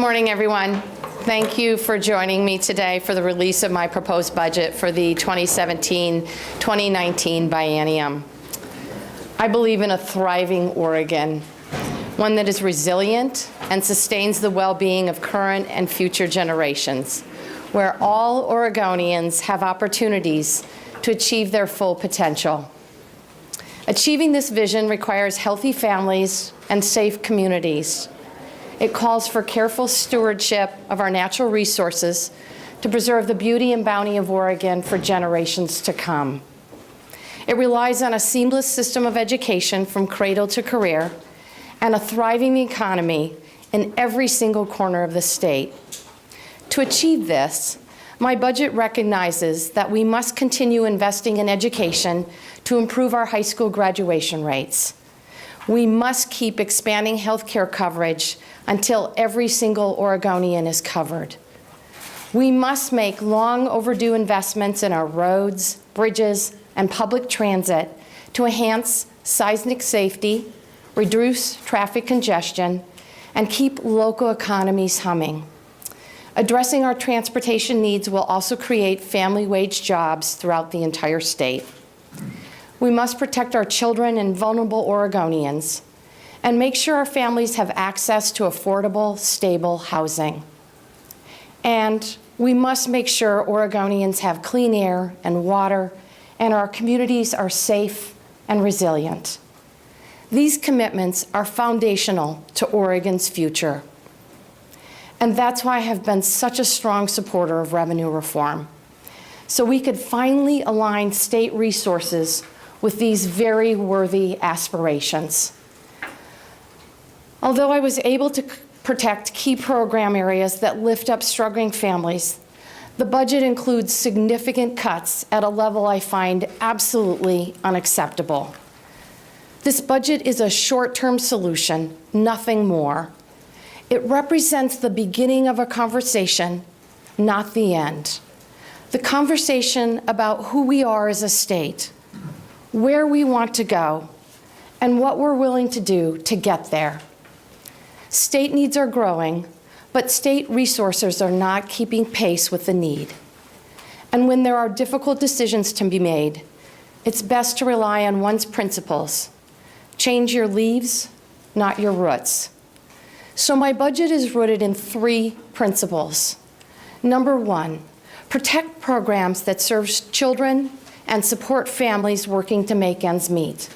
morning, everyone. Thank you for joining me today for the release of my proposed budget for the 2017-2019 biennium. I believe in a thriving Oregon, one that is resilient and sustains the well-being of current and future generations, where all Oregonians have opportunities to achieve their full potential. Achieving this vision requires healthy families and safe communities. It calls for careful stewardship of our natural resources to preserve the beauty and bounty of Oregon for generations to come. It relies on a seamless system of education from cradle to career and a thriving economy in every single corner of the state. To achieve this, my budget recognizes that we must continue investing in education to improve our high school graduation rates. We must keep expanding healthcare coverage until every single Oregonian is covered. We must make long overdue investments in our roads, bridges, and public transit to enhance seismic safety, reduce traffic congestion, and keep local economies humming. Addressing our transportation needs will also create family wage jobs throughout the entire state. We must protect our children and vulnerable Oregonians and make sure our families have access to affordable, stable housing. And we must make sure Oregonians have clean air and water, and our communities are safe and resilient. These commitments are foundational to Oregon's future. And that's why I have been such a strong supporter of revenue reform, so we could finally align state resources with these very worthy aspirations. Although I was able to protect key program areas that lift up struggling families, the budget includes significant cuts at a level I find absolutely unacceptable. This budget is a short-term solution, nothing more. It represents the beginning of a conversation, not the end. The conversation about who we are as a state, where we want to go, and what we're willing to do to get there. State needs are growing, but state resources are not keeping pace with the need. And when there are difficult decisions to be made, it's best to rely on one's principles. Change your leaves, not your roots. So my budget is rooted in 3 principles. Number 1, protect programs that serve children and support families working to make ends meet.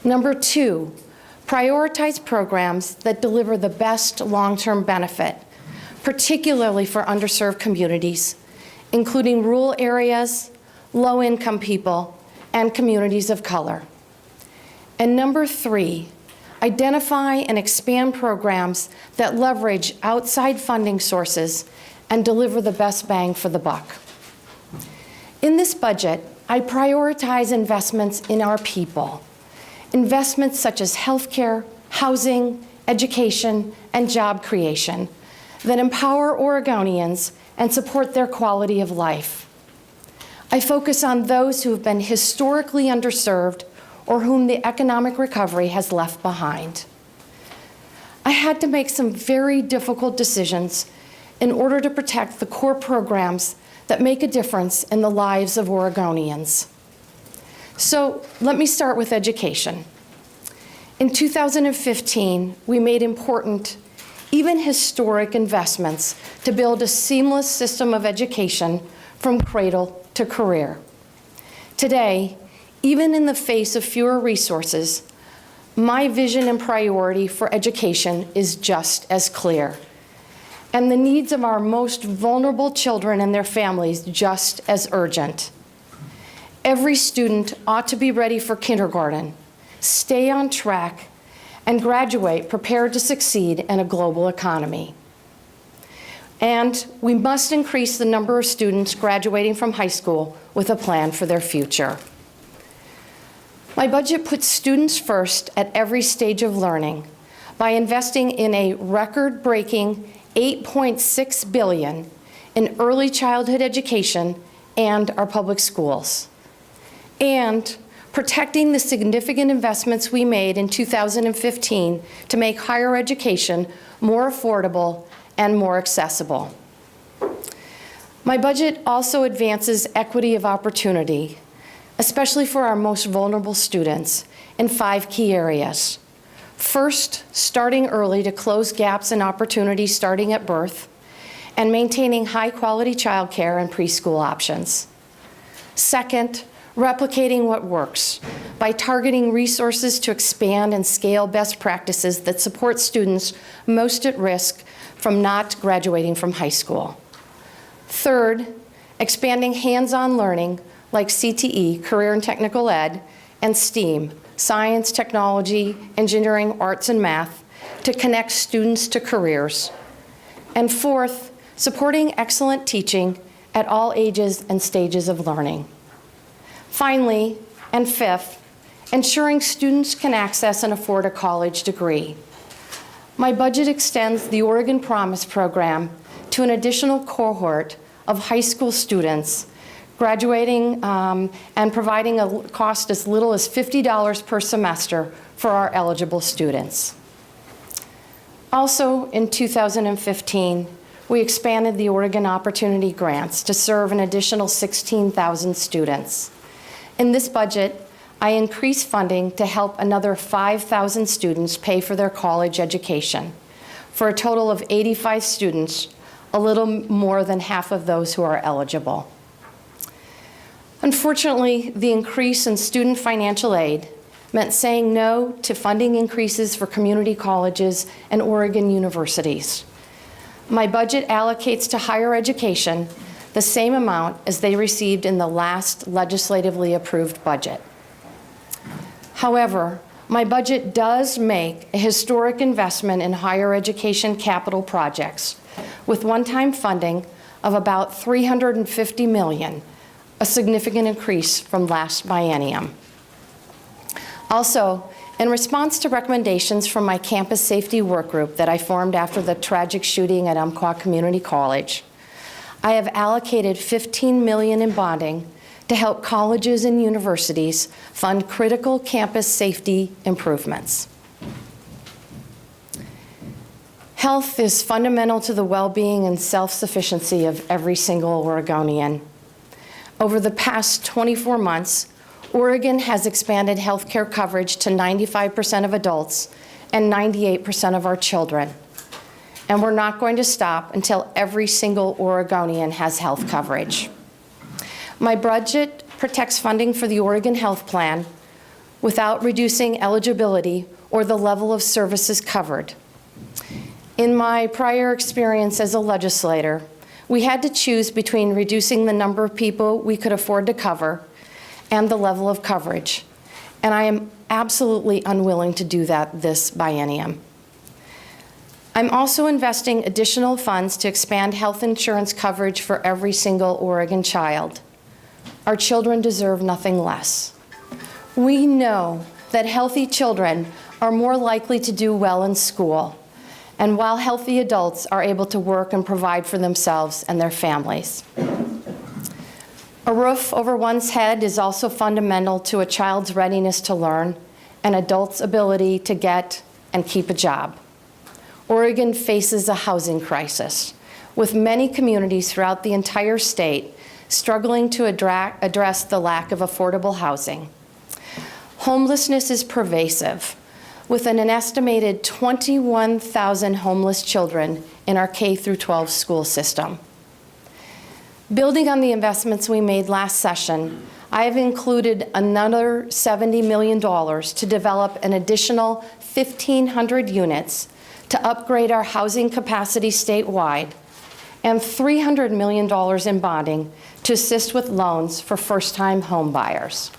Number 2, prioritize programs that deliver the best long-term benefit, particularly for underserved communities, including rural areas, low-income people, and communities of color. And number 3, identify and expand programs that leverage outside funding sources and deliver the best bang for the buck. In this budget, I prioritize investments in our people. Investments such as healthcare, housing, education, and job creation that empower Oregonians and support their quality of life. I focus on those who have been historically underserved or whom the economic recovery has left behind. I had to make some very difficult decisions in order to protect the core programs that make a difference in the lives of Oregonians. So let me start with education. In 2015, we made important, even historic investments to build a seamless system of education from cradle to career. Today, even in the face of fewer resources, my vision and priority for education is just as clear, and the needs of our most vulnerable children and their families just as urgent. Every student ought to be ready for kindergarten, stay on track, and graduate prepared to succeed in a global economy. And we must increase the number of students graduating from high school with a plan for their future. My budget puts students first at every stage of learning by investing in a record-breaking $8.6 billion in early childhood education and our public schools, and protecting the significant investments we made in 2015 to make higher education more affordable and more accessible. My budget also advances equity of opportunity, especially for our most vulnerable students, in 5 key areas. First, starting early to close gaps in opportunities starting at birth, and maintaining high-quality childcare and preschool options. Second, replicating what works by targeting resources to expand and scale best practices that support students most at risk from not graduating from high school. Third, expanding hands-on learning like CTE, Career and Technical Ed, and STEAM, Science, Technology, Engineering, Arts, and Math, to connect students to careers. And fourth, supporting excellent teaching at all ages and stages of learning. Finally, and fifth, ensuring students can access and afford a college degree. My budget extends the Oregon Promise program to an additional cohort of high school students graduating and providing a cost as little as $50 per semester for our eligible students. Also, in 2015, we expanded the Oregon Opportunity Grants to serve an additional 16,000 students. In this budget, I increased funding to help another 5,000 students pay for their college education, for a total of 85 students, a little more than half of those who are eligible. Unfortunately, the increase in student financial aid meant saying no to funding increases for community colleges and Oregon universities. My budget allocates to higher education the same amount as they received in the last legislatively approved budget. However, my budget does make a historic investment in higher education capital projects with one-time funding of about $350 million, a significant increase from last biennium. Also, in response to recommendations from my campus safety work group that I formed after the tragic shooting at Umpqua Community College, I have allocated $15 million in bonding to help colleges and universities fund critical campus safety improvements. Health is fundamental to the well-being and self-sufficiency of every single Oregonian. Over the past 24 months, Oregon has expanded healthcare coverage to 95% of adults and 98% of our children. And we're not going to stop until every single Oregonian has health coverage. My budget protects funding for the Oregon Health Plan without reducing eligibility or the level of services covered. In my prior experience as a legislator, we had to choose between reducing the number of people we could afford to cover and the level of coverage. And I am absolutely unwilling to do that this biennium. I'm also investing additional funds to expand health insurance coverage for every single Oregon child. Our children deserve nothing less. We know that healthy children are more likely to do well in school, and while healthy adults are able to work and provide for themselves and their families. A roof over one's head is also fundamental to a child's readiness to learn and adults' ability to get and keep a job. Oregon faces a housing crisis, with many communities throughout the entire state struggling to address the lack of affordable housing. Homelessness is pervasive, with an estimated 21,000 homeless children in our K-12 school system. Building on the investments we made last session, I have included another $70 million to develop an additional 1,500 units to upgrade our housing capacity statewide, and $300 million in bonding to assist with loans for first-time home buyers.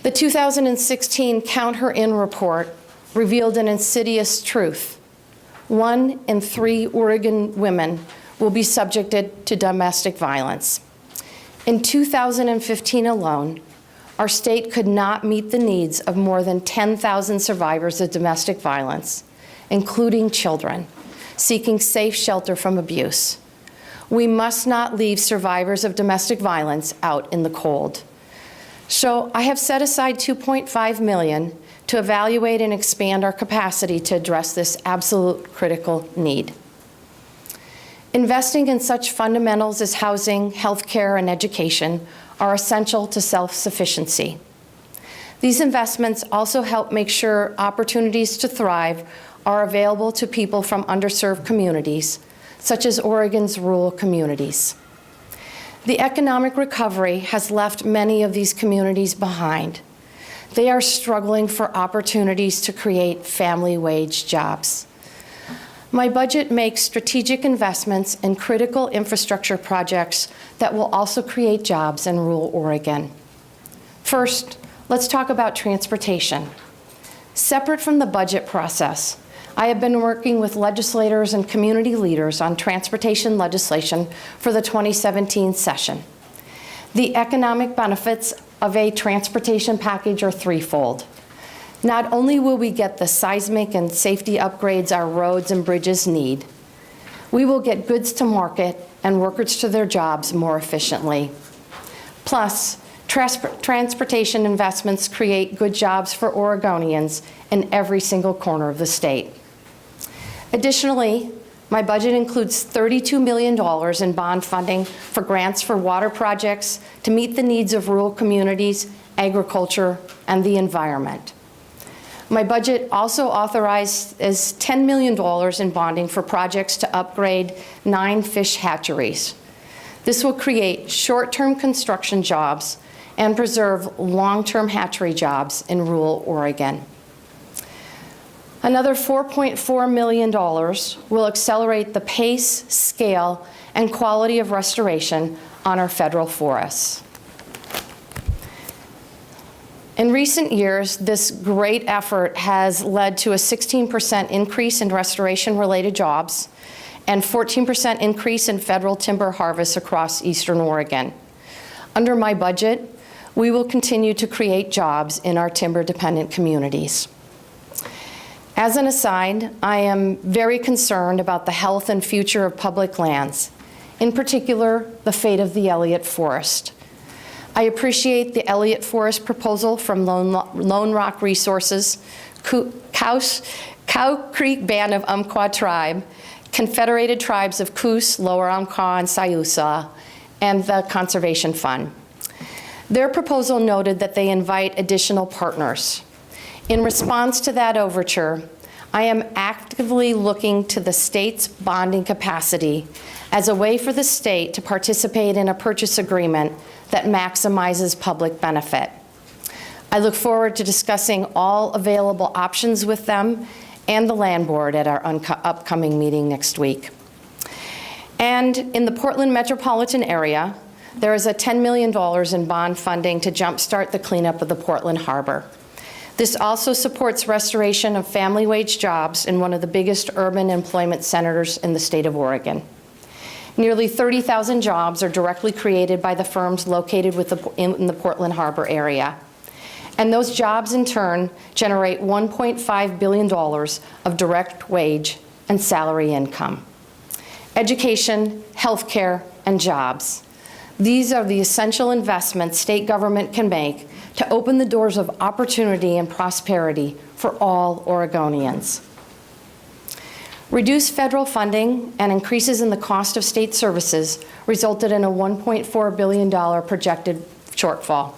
The 2016 Count Her In report revealed an insidious truth. 1 in 3 Oregon women will be subjected to domestic violence. In 2015 alone, our state could not meet the needs of more than 10,000 survivors of domestic violence, including children, seeking safe shelter from abuse. We must not leave survivors of domestic violence out in the cold. So I have set aside $2.5 million to evaluate and expand our capacity to address this absolute critical need. Investing in such fundamentals as housing, healthcare, and education are essential to self-sufficiency. These investments also help make sure opportunities to thrive are available to people from underserved communities, such as Oregon's rural communities. The economic recovery has left many of these communities behind. They are struggling for opportunities to create family wage jobs. My budget makes strategic investments in critical infrastructure projects that will also create jobs in rural Oregon. First, let's talk about transportation. Separate from the budget process, I have been working with legislators and community leaders on transportation legislation for the 2017 session. The economic benefits of a transportation package are threefold. Not only will we get the seismic and safety upgrades our roads and bridges need, we will get goods to market and workers to their jobs more efficiently. Plus, transportation investments create good jobs for Oregonians in every single corner of the state. Additionally, my budget includes $32 million in bond funding for grants for water projects to meet the needs of rural communities, agriculture, and the environment. My budget also authorizes $10 million in bonding for projects to upgrade 9 fish hatcheries. This will create short-term construction jobs and preserve long-term hatchery jobs in rural Oregon. Another $4.4 million will accelerate the pace, scale, and quality of restoration on our federal forests. In recent years, this great effort has led to a 16% increase in restoration-related jobs and 14% increase in federal timber harvests across Eastern Oregon. Under my budget, we will continue to create jobs in our timber-dependent communities. As an aside, I am very concerned about the health and future of public lands, in particular, the fate of the Elliott Forest. I appreciate the Elliott Forest proposal from Lone Rock Resources, Cow Creek Band of Umpqua Tribe, Confederated Tribes of Coos, Lower Umpqua, and Siuslaw, and the Conservation Fund. Their proposal noted that they invite additional partners. In response to that overture, I am actively looking to the state's bonding capacity as a way for the state to participate in a purchase agreement that maximizes public benefit. I look forward to discussing all available options with them and the land board at our upcoming meeting next week. And in the Portland metropolitan area, there is a $10 million in bond funding to jumpstart the cleanup of the Portland Harbor. This also supports restoration of family wage jobs in one of the biggest urban employment centers in the state of Oregon. Nearly 30,000 jobs are directly created by the firms located in the Portland Harbor area. And those jobs, in turn, generate $1.5 billion of direct wage and salary income. Education, healthcare, and jobs. These are the essential investments state government can make to open the doors of opportunity and prosperity for all Oregonians. Reduced federal funding and increases in the cost of state services resulted in a $1.4 billion projected shortfall.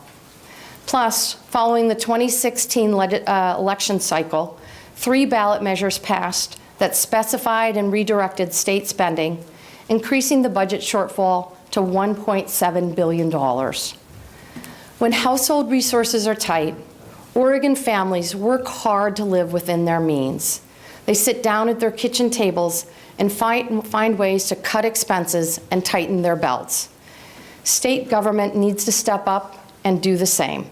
Plus, following the 2016 election cycle, 3 ballot measures passed that specified and redirected state spending, increasing the budget shortfall to $1.7 billion. When household resources are tight, Oregon families work hard to live within their means. They sit down at their kitchen tables and find ways to cut expenses and tighten their belts. State government needs to step up and do the same.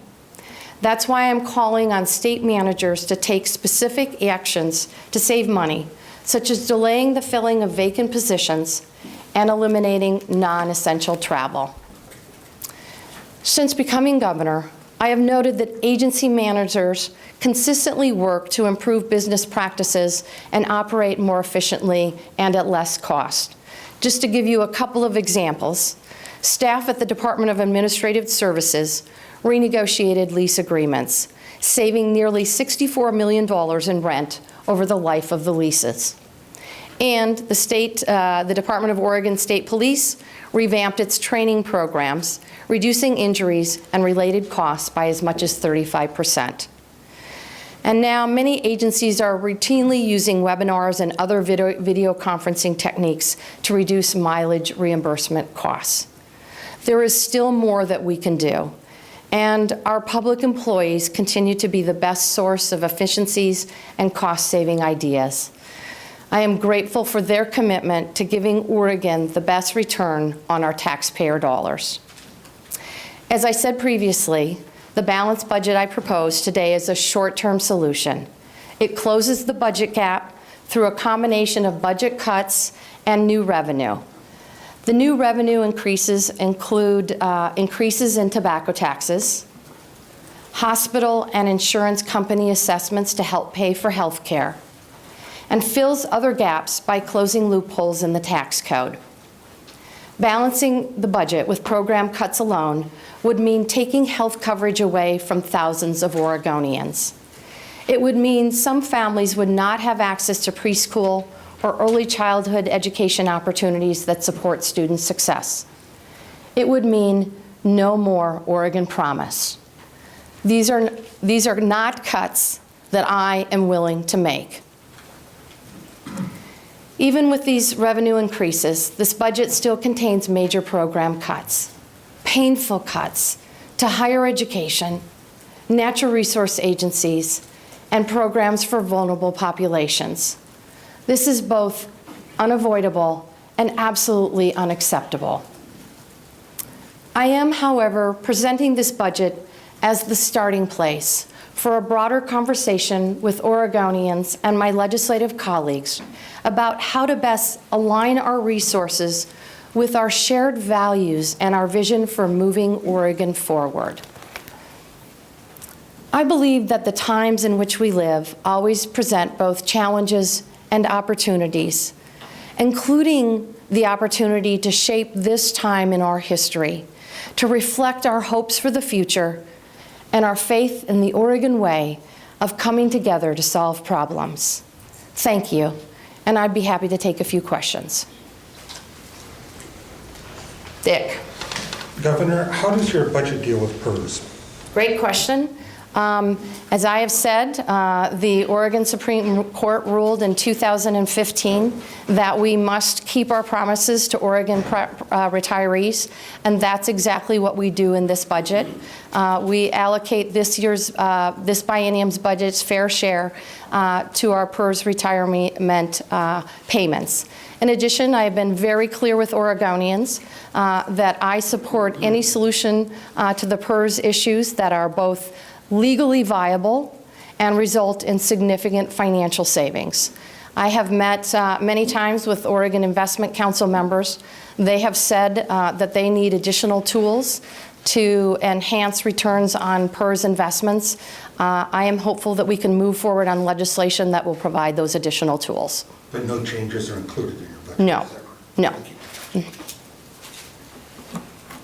That's why I'm calling on state managers to take specific actions to save money, such as delaying the filling of vacant positions and eliminating non-essential travel. Since becoming governor, I have noted that agency managers consistently work to improve business practices and operate more efficiently and at less cost. Just to give you a couple of examples, staff at the Department of Administrative Services renegotiated lease agreements, saving nearly $64 million in rent over the life of the leases. And the Department of Oregon State Police revamped its training programs, reducing injuries and related costs by as much as 35%. And now many agencies are routinely using webinars and other video conferencing techniques to reduce mileage reimbursement costs. There is still more that we can do, and our public employees continue to be the best source of efficiencies and cost-saving ideas. I am grateful for their commitment to giving Oregon the best return on our taxpayer dollars. As I said previously, the balanced budget I propose today is a short-term solution. It closes the budget gap through a combination of budget cuts and new revenue. The new revenue increases include increases in tobacco taxes, hospital and insurance company assessments to help pay for health care, and fills other gaps by closing loopholes in the tax code. Balancing the budget with program cuts alone would mean taking health coverage away from thousands of Oregonians. It would mean some families would not have access to preschool or early childhood education opportunities that support student success. It would mean no more Oregon Promise. These are not cuts that I am willing to make. Even with these revenue increases, this budget still contains major program cuts, painful cuts to higher education, natural resource agencies, and programs for vulnerable populations. This is both unavoidable and absolutely unacceptable. I am, however, presenting this budget as the starting place for a broader conversation with Oregonians and my legislative colleagues about how to best align our resources with our shared values and our vision for moving Oregon forward. I believe that the times in which we live always present both challenges and opportunities, including the opportunity to shape this time in our history, to reflect our hopes for the future and our faith in the Oregon way of coming together to solve problems. Thank you, and I'd be happy to take a few questions. Dick. Governor, how does your budget deal with PERS? Great question. As I have said, the Oregon Supreme Court ruled in 2015 that we must keep our promises to Oregon retirees, and that's exactly what we do in this budget. We allocate this biennium's budget's fair share to our PERS retirement payments. In addition, I have been very clear with Oregonians that I support any solution to the PERS issues that are both legally viable and result in significant financial savings. I have met many times with Oregon Investment Council members. They have said that they need additional tools to enhance returns on PERS investments. I am hopeful that we can move forward on legislation that will provide those additional tools. But no changes are included in your budget? No, no.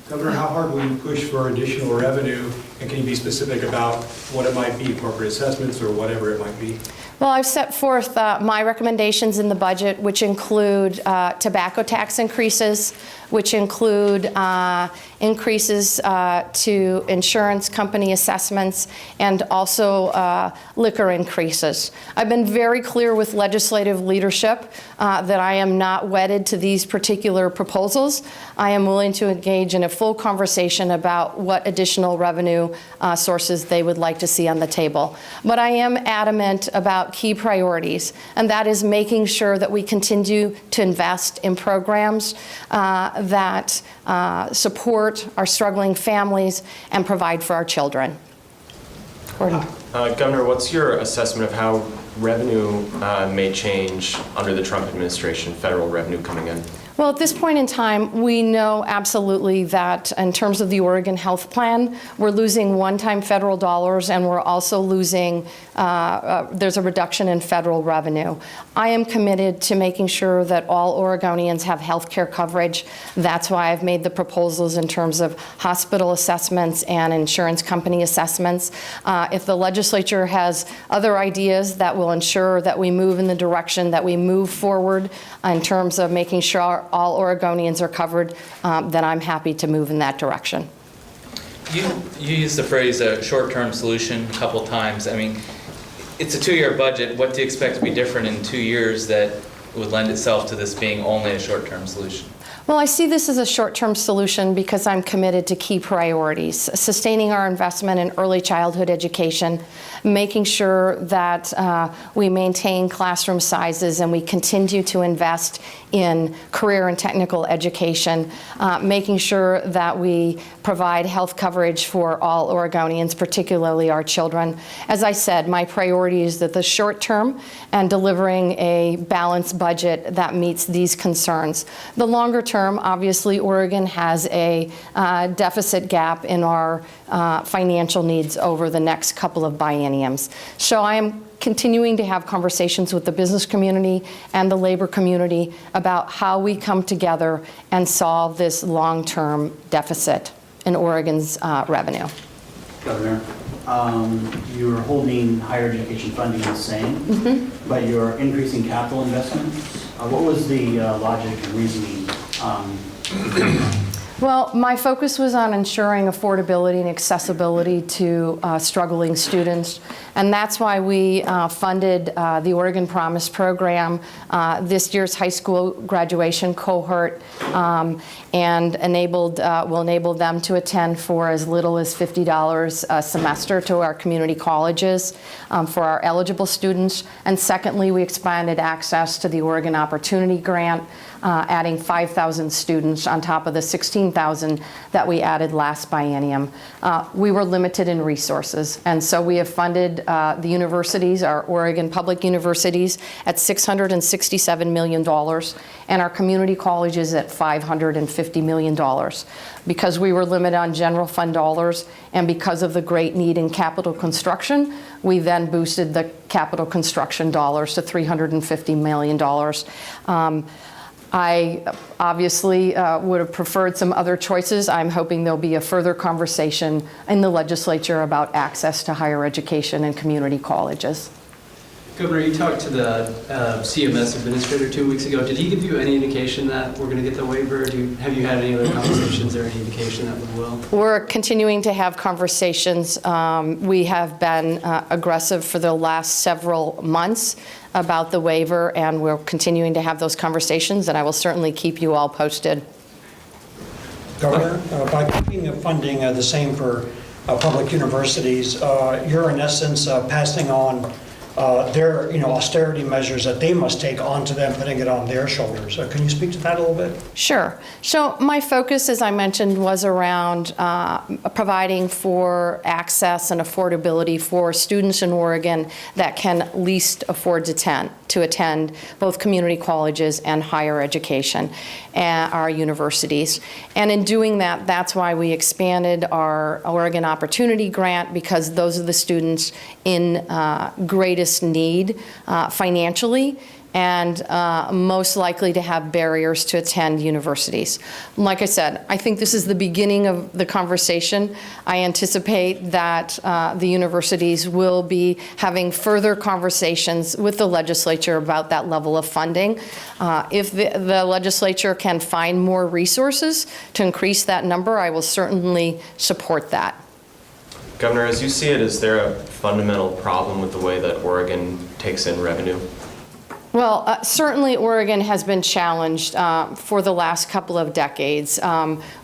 Governor, how hard will you push for additional revenue, and can you be specific about what it might be, corporate assessments or whatever it might be? Well, I've set forth my recommendations in the budget, which include tobacco tax increases, which include increases to insurance company assessments, and also liquor increases. I've been very clear with legislative leadership that I am not wedded to these particular proposals. I am willing to engage in a full conversation about what additional revenue sources they would like to see on the table. But I am adamant about key priorities, and that is making sure that we continue to invest in programs that support our struggling families and provide for our children. Gordon. Governor, what's your assessment of how revenue may change under the Trump administration, federal revenue coming in? Well, at this point in time, we know absolutely that in terms of the Oregon Health Plan, we're losing one-time federal dollars, and we're also losing, there's a reduction in federal revenue. I am committed to making sure that all Oregonians have health care coverage. That's why I've made the proposals in terms of hospital assessments and insurance company assessments. If the legislature has other ideas that will ensure that we move in the direction that we move forward in terms of making sure all Oregonians are covered, then I'm happy to move in that direction. You used the phrase short-term solution a couple times. I mean, it's a 2-year budget. What do you expect to be different in 2 years that would lend itself to this being only a short-term solution? Well, I see this as a short-term solution because I'm committed to key priorities: sustaining our investment in early childhood education, making sure that we maintain classroom sizes and we continue to invest in career and technical education, making sure that we provide health coverage for all Oregonians, particularly our children. As I said, my priority is that the short term and delivering a balanced budget that meets these concerns. The longer term, obviously, Oregon has a deficit gap in our financial needs over the next couple of bienniums. So I am continuing to have conversations with the business community and the labor community about how we come together and solve this long-term deficit in Oregon's revenue. Governor, you're holding higher education funding the same, but you're increasing capital investments. What was the logic and reasoning? Well, my focus was on ensuring affordability and accessibility to struggling students, and that's why we funded the Oregon Promise program, this year's high school graduation cohort, and will enable them to attend for as little as $50 a semester to our community colleges for our eligible students. And secondly, we expanded access to the Oregon Opportunity Grant, adding 5,000 students on top of the 16,000 that we added last biennium. We were limited in resources, and so we have funded the universities, our Oregon public universities, at $667 million, and our community colleges at $550 million. Because we were limited on general fund dollars, and because of the great need in capital construction, we then boosted the capital construction dollars to $350 million. I obviously would have preferred some other choices. I'm hoping there'll be a further conversation in the legislature about access to higher education and community colleges. Governor, you talked to the CMS administrator 2 weeks ago. Did he give you any indication that we're going to get the waiver? Have you had any other conversations or any indication that we will? We're continuing to have conversations. We have been aggressive for the last several months about the waiver, and we're continuing to have those conversations, and I will certainly keep you all posted. Governor, by keeping the funding the same for public universities, you're in essence passing on their austerity measures that they must take onto them, putting it on their shoulders. Can you speak to that a little bit? Sure. So my focus, as I mentioned, was around providing for access and affordability for students in Oregon that can least afford to attend both community colleges and higher education at our universities. And in doing that, that's why we expanded our Oregon Opportunity Grant, because those are the students in greatest need financially and most likely to have barriers to attend universities. Like I said, I think this is the beginning of the conversation. I anticipate that the universities will be having further conversations with the legislature about that level of funding. If the legislature can find more resources to increase that number, I will certainly support that. Governor, as you see it, is there a fundamental problem with the way that Oregon takes in revenue? Well, certainly Oregon has been challenged for the last couple of decades.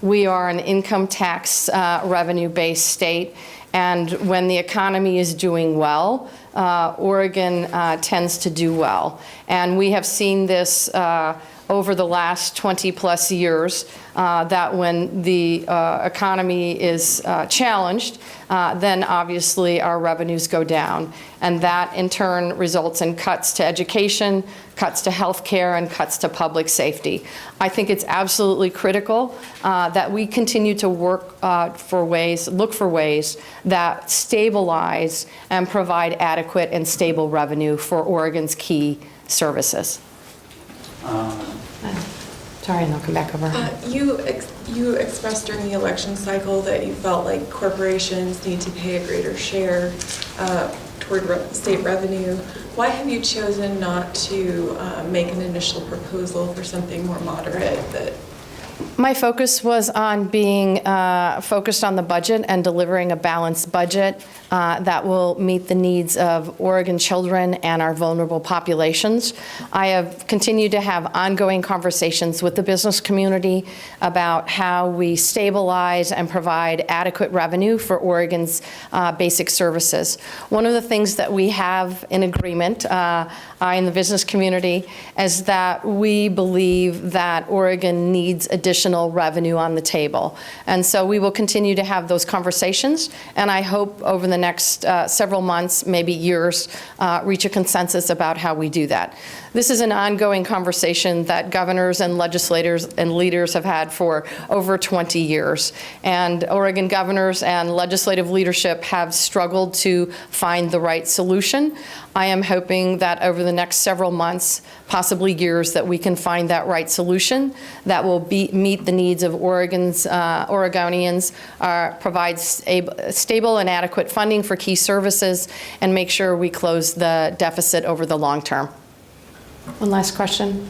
We are an income tax revenue-based state, and when the economy is doing well, Oregon tends to do well. And we have seen this over the last 20-plus years, that when the economy is challenged, then obviously our revenues go down. And that in turn results in cuts to education, cuts to healthcare, and cuts to public safety. I think it's absolutely critical that we continue to look for ways that stabilize and provide adequate and stable revenue for Oregon's key services. Sorry, and I'll come back over. You expressed during the election cycle that you felt like corporations need to pay a greater share toward state revenue. Why have you chosen not to make an initial proposal for something more moderate that? My focus was on being focused on the budget and delivering a balanced budget that will meet the needs of Oregon children and our vulnerable populations. I have continued to have ongoing conversations with the business community about how we stabilize and provide adequate revenue for Oregon's basic services. One of the things that we have in agreement in the business community is that we believe that Oregon needs additional revenue on the table. And so we will continue to have those conversations, and I hope over the next several months, maybe years, reach a consensus about how we do that. This is an ongoing conversation that governors and legislators and leaders have had for over 20 years. And Oregon governors and legislative leadership have struggled to find the right solution. I am hoping that over the next several months, possibly years, that we can find that right solution that will meet the needs of Oregonians, provide stable and adequate funding for key services, and make sure we close the deficit over the long term. One last question.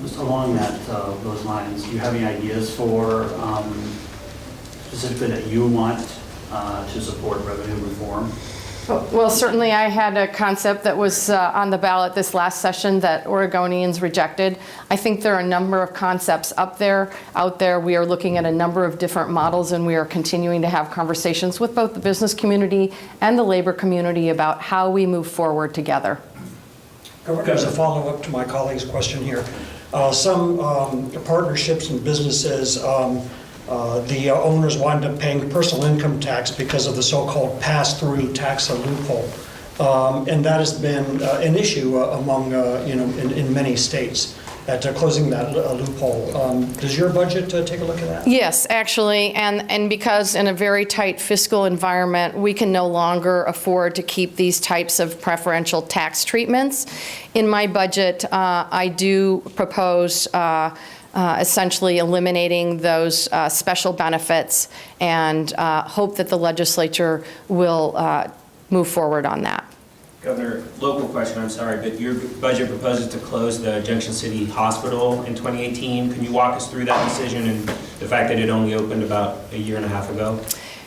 Just along those lines, do you have any ideas for specifically that you want to support revenue reform? Well, certainly I had a concept that was on the ballot this last session that Oregonians rejected. I think there are a number of concepts out there. We are looking at a number of different models, and we are continuing to have conversations with both the business community and the labor community about how we move forward together. Governor, as a follow-up to my colleague's question here, some partnerships and businesses, the owners wind up paying personal income tax because of the so-called pass-through tax loophole. And that has been an issue among, in many states at closing that loophole. Does your budget take a look at that? Yes, actually, and because in a very tight fiscal environment, we can no longer afford to keep these types of preferential tax treatments. In my budget, I do propose essentially eliminating those special benefits, and hope that the legislature will move forward on that. Governor, local question, I'm sorry, but your budget proposes to close the Junction City Hospital in 2018. Can you walk us through that decision and the fact that it only opened about a year and a half ago?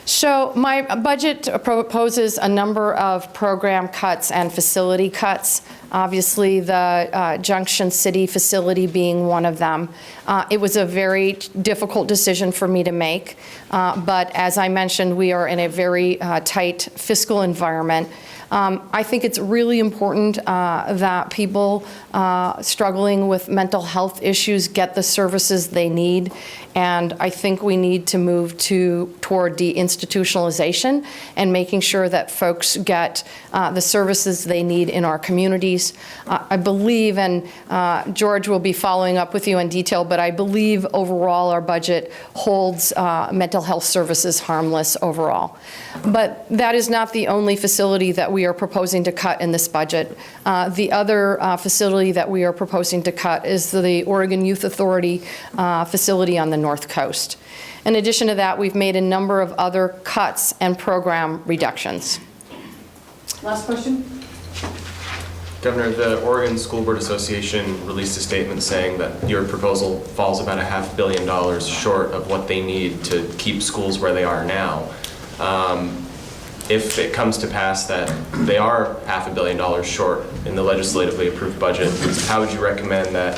So my budget proposes a number of program cuts and facility cuts. Obviously, the Junction City facility being one of them. It was a very difficult decision for me to make, but as I mentioned, we are in a very tight fiscal environment. I think it's really important that people struggling with mental health issues get the services they need, and I think we need to move toward deinstitutionalization and making sure that folks get the services they need in our communities. I believe, and George will be following up with you in detail, but I believe overall our budget holds mental health services harmless overall. But that is not the only facility that we are proposing to cut in this budget. The other facility that we are proposing to cut is the Oregon Youth Authority facility on the North Coast. In addition to that, we've made a number of other cuts and program reductions. Last question? Governor, the Oregon School Board Association released a statement saying that your proposal falls about $500 million short of what they need to keep schools where they are now. If it comes to pass that they are $500 million short in the legislatively approved budget, how would you recommend that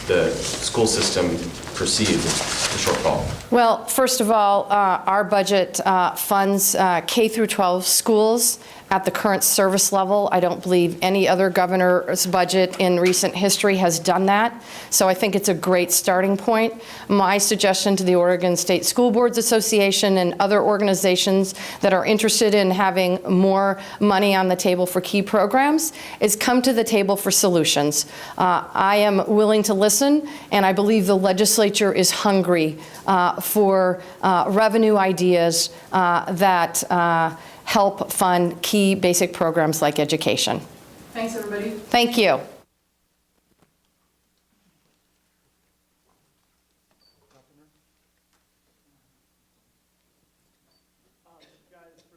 the school system proceed with the shortfall? Well, first of all, our budget funds K through 12 schools at the current service level. I don't believe any other governor's budget in recent history has done that. So I think it's a great starting point. My suggestion to the Oregon State School Boards Association and other organizations that are interested in having more money on the table for key programs is come to the table for solutions. I am willing to listen, and I believe the legislature is hungry for revenue ideas that help fund key basic programs like education. Thanks, everybody. Thank you.